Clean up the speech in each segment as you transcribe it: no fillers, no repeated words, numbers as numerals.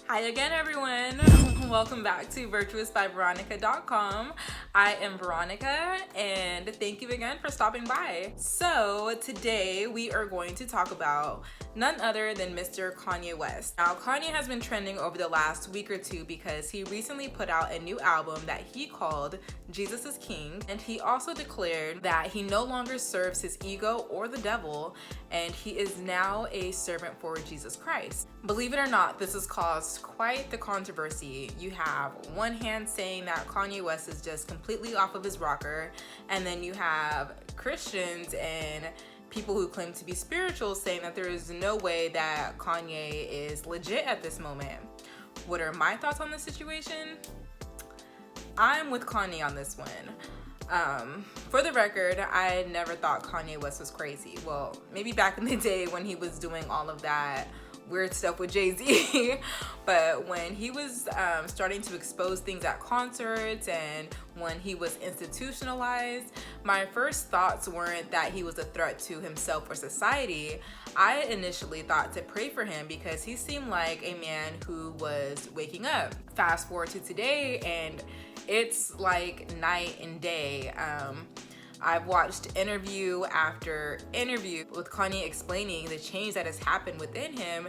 Hi again, everyone. Welcome back to virtuousbyveronica.com. I am Veronica, and thank you again for stopping by. So today we are going to talk about none other than Mr. Kanye West. Now, Kanye has been trending over the last week or two because he recently put out a new album that he called Jesus is King, and he also declared that he no longer serves his ego or the devil, and he is now a servant for Jesus Christ. Believe it or not, this has caused quite the controversy. You have one hand saying that Kanye West is just completely off of his rocker, and then you have Christians and people who claim to be spiritual saying that there is no way that Kanye is legit at this moment. What are my thoughts on the situation? I'm with Kanye on this one. For the record, I never thought Kanye West was crazy. Well, maybe back in the day when he was doing all of that weird stuff with Jay-Z, but when he was starting to expose things at concerts and when he was institutionalized, my first thoughts weren't that he was a threat to himself or society. I initially thought to pray for him because he seemed like a man who was waking up. Fast forward to today, and it's like night and day. I've watched interview after interview with Kanye explaining the change that has happened within him,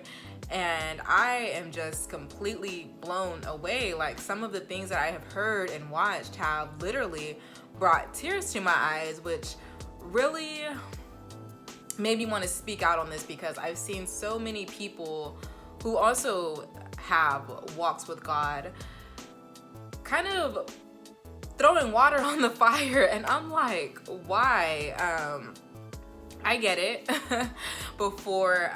and I am just completely blown away. Like, some of the things that I have heard and watched have literally brought tears to my eyes, which really made me want to speak out on this because I've seen so many people who also have walks with God kind of throwing water on the fire, and I'm like, why? I get it. Before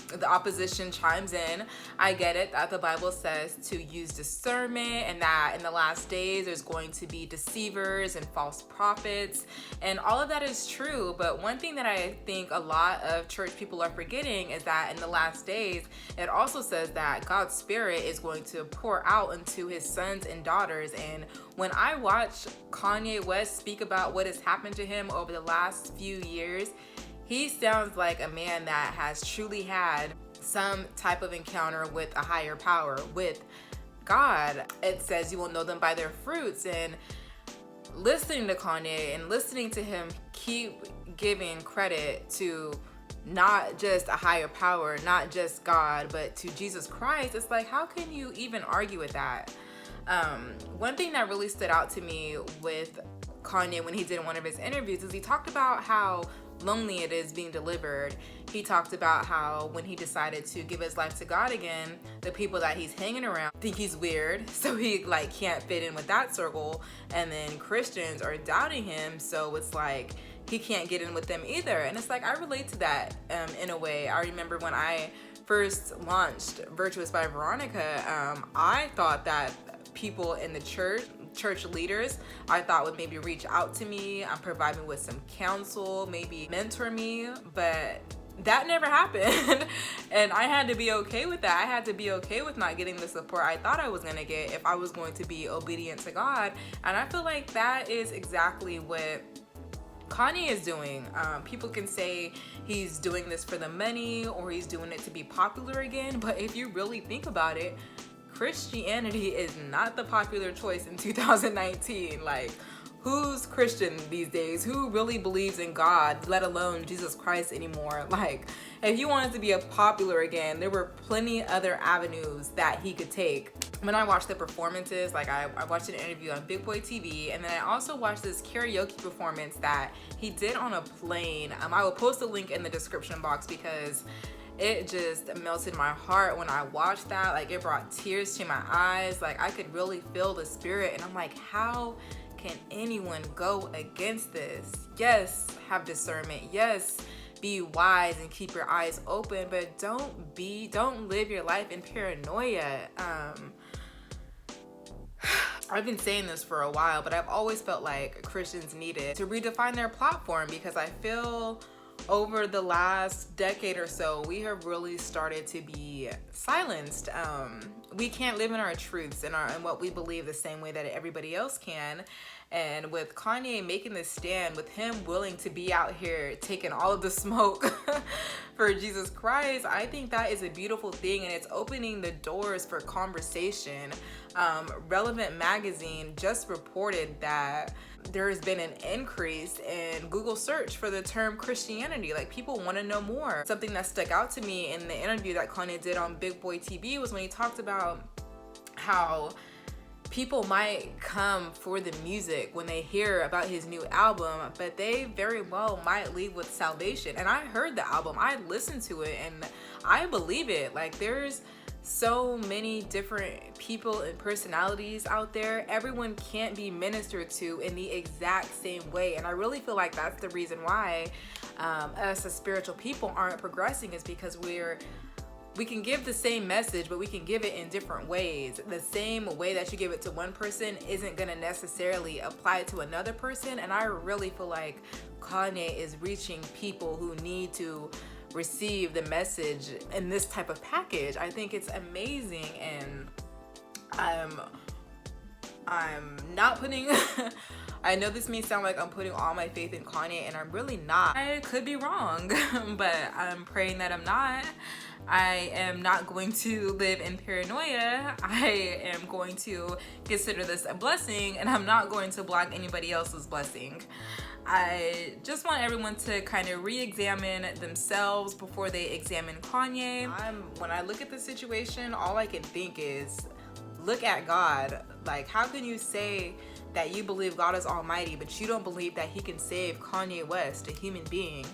the opposition chimes in, I get it that the Bible says to use discernment, and that in the last days there's going to be deceivers and false prophets, and all of that is true. But one thing that I think a lot of church people are forgetting is that in the last days it also says that God's Spirit is going to pour out into his sons and daughters. And when I watch Kanye West speak about what has happened to him over the last few years, he sounds like a man that has truly had some type of encounter with a higher power, with God. It says you will know them by their fruits. And listening to Kanye and listening to him keep giving credit to not just a higher power, not just God, but to Jesus Christ, it's like, how can you even argue with that? One thing that really stood out to me with Kanye when he did one of his interviews is he talked about how lonely it is being delivered. He talked about how when he decided to give his life to God again, the people that he's hanging around think he's weird, so he like can't fit in with that circle, and then Christians are doubting him, so it's like he can't get in with them either. And it's like, I relate to that in a way. I remember when I first launched Virtuous by Veronica, I thought that people in the church leaders, I thought would maybe reach out to me, provide me with some counsel, maybe mentor me, but that never happened. And I had to be okay with that. I had to be okay with not getting the support I thought I was gonna get if I was going to be obedient to God. And I feel like that is exactly what Kanye is doing. People can say he's doing this for the money or he's doing it to be popular again, but if you really think about it, Christianity is not the popular choice in 2019. Like, who's Christian these days? Who really believes in God, let alone Jesus Christ anymore? Like, if you wanted to be a popular again, there were plenty other avenues that he could take. When I watched the performances, like I watched an interview on BigBoyTV, and then I also watched this karaoke performance that he did on a plane. I will post a link in the description box because it just melted my heart when I watched that. Like, it brought tears to my eyes. Like, I could really feel the spirit, and I'm like, how can anyone go against this? Yes, have discernment. Yes, be wise and keep your eyes open, but don't live your life in paranoia. I've been saying this for a while, but I've always felt like Christians needed to redefine their platform, because I feel over the last decade or so, we have really started to be silenced. We can't live in our truths and what we believe the same way that everybody else can. And with Kanye making this stand, with him willing to be out here taking all of the smoke for Jesus Christ, I think that is a beautiful thing, and it's opening the doors for conversation. Relevant Magazine just reported that there has been an increase in Google search for the term Christianity. Like, people want to know more. Something that stuck out to me in the interview that Kanye did on Big Boy TV was when he talked about how people might come for the music when they hear about his new album, but they very well might leave with salvation. And I heard the album, I listened to it, and I believe it. Like, there's so many different people and personalities out there. Everyone can't be ministered to in the exact same way. And I really feel like that's the reason why us as spiritual people aren't progressing, is because we can give the same message, but we can give it in different ways. The same way that you give it to one person isn't gonna necessarily apply to another person. And I really feel like Kanye is reaching people who need to receive the message in this type of package. I think it's amazing, and I'm not putting I know this may sound like I'm putting all my faith in Kanye, and I'm really not. I could be wrong, but I'm praying that I'm not. I am not going to live in paranoia. I am going to consider this a blessing, and I'm not going to block anybody else's blessing. I just want everyone to kind of re-examine themselves before they examine Kanye. When I look at the situation, all I can think is, look at God. Like, how can you say that you believe God is almighty, but you don't believe that he can save Kanye West, a human being?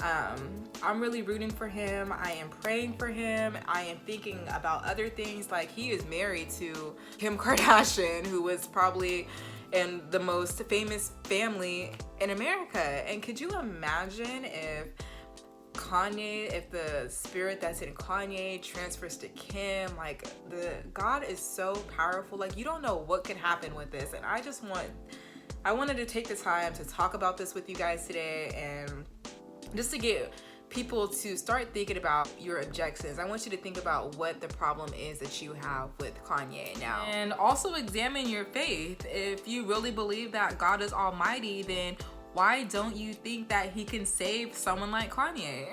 I'm really rooting for him. I am praying for him. I am thinking about other things. Like, he is married to Kim Kardashian, who was probably in the most famous family in America. And could you imagine if the spirit that's in Kanye transfers to Kim? Like, God is so powerful. Like, you don't know what can happen with this. And I wanted to take the time to talk about this with you guys today, and just to get people to start thinking about your objections. I want you to think about what the problem is that you have with Kanye now. And also examine your faith. If you really believe that God is almighty, then why don't you think that he can save someone like Kanye?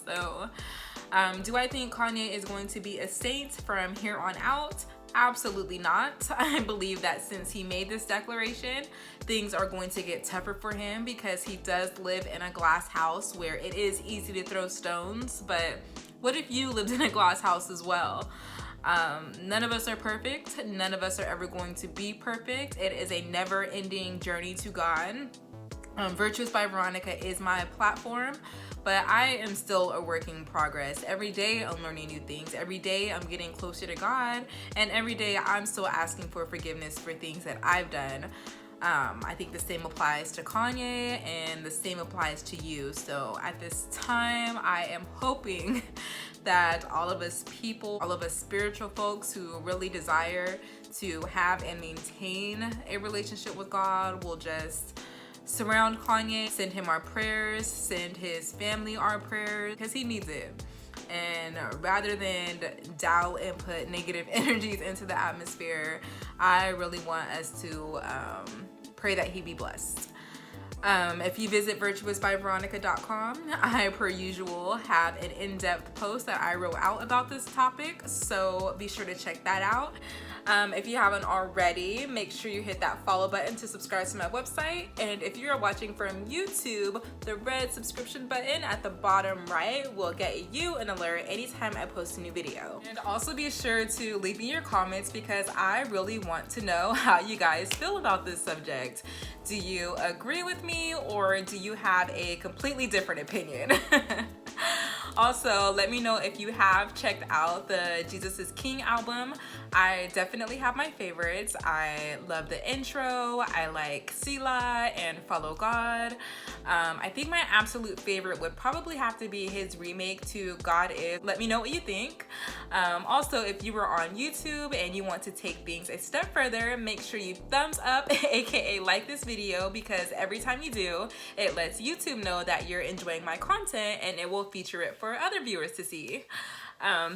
So, do I think Kanye is going to be a saint from here on out? Absolutely not. I believe that since he made this declaration, things are going to get tougher for him, because he does live in a glass house where it is easy to throw stones. But what if you lived in a glass house as well? None of us are perfect. None of us are ever going to be perfect. It is a never-ending journey to God. Virtuous by Veronica is my platform, but I am still a work in progress. Every day I'm learning new things. Every day I'm getting closer to God, and every day I'm still asking for forgiveness for things that I've done. I think the same applies to Kanye, and the same applies to you. So at this time, I am hoping that all of us people, all of us spiritual folks who really desire to have and maintain a relationship with God, will just surround Kanye, send him our prayers, send his family our prayers, because he needs it. And rather than doubt and put negative energies into the atmosphere, I really want us to pray that he be blessed. If you visit virtuousbyveronica.com, I, per usual, have an in-depth post that I wrote out about this topic, so be sure to check that out. If you haven't already, make sure you hit that follow button to subscribe to my website. And if you're watching from YouTube, the red subscription button at the bottom right will get you an alert anytime I post a new video. And also be sure to leave me your comments, because I really want to know how you guys feel about this subject. Do you agree with me, or do you have a completely different opinion? Also, let me know if you have checked out the Jesus is King album. I definitely have my favorites. I love the intro. I like Sila and Follow God. I think my absolute favorite would probably have to be his remake to God Is. Let me know what you think. Also, if you were on YouTube and you want to take things a step further, make sure you thumbs up, aka like this video, because every time you do, it lets YouTube know that you're enjoying my content, and it will feature it for other viewers to see.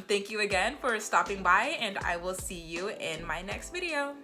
Thank you again for stopping by, and I will see you in my next video.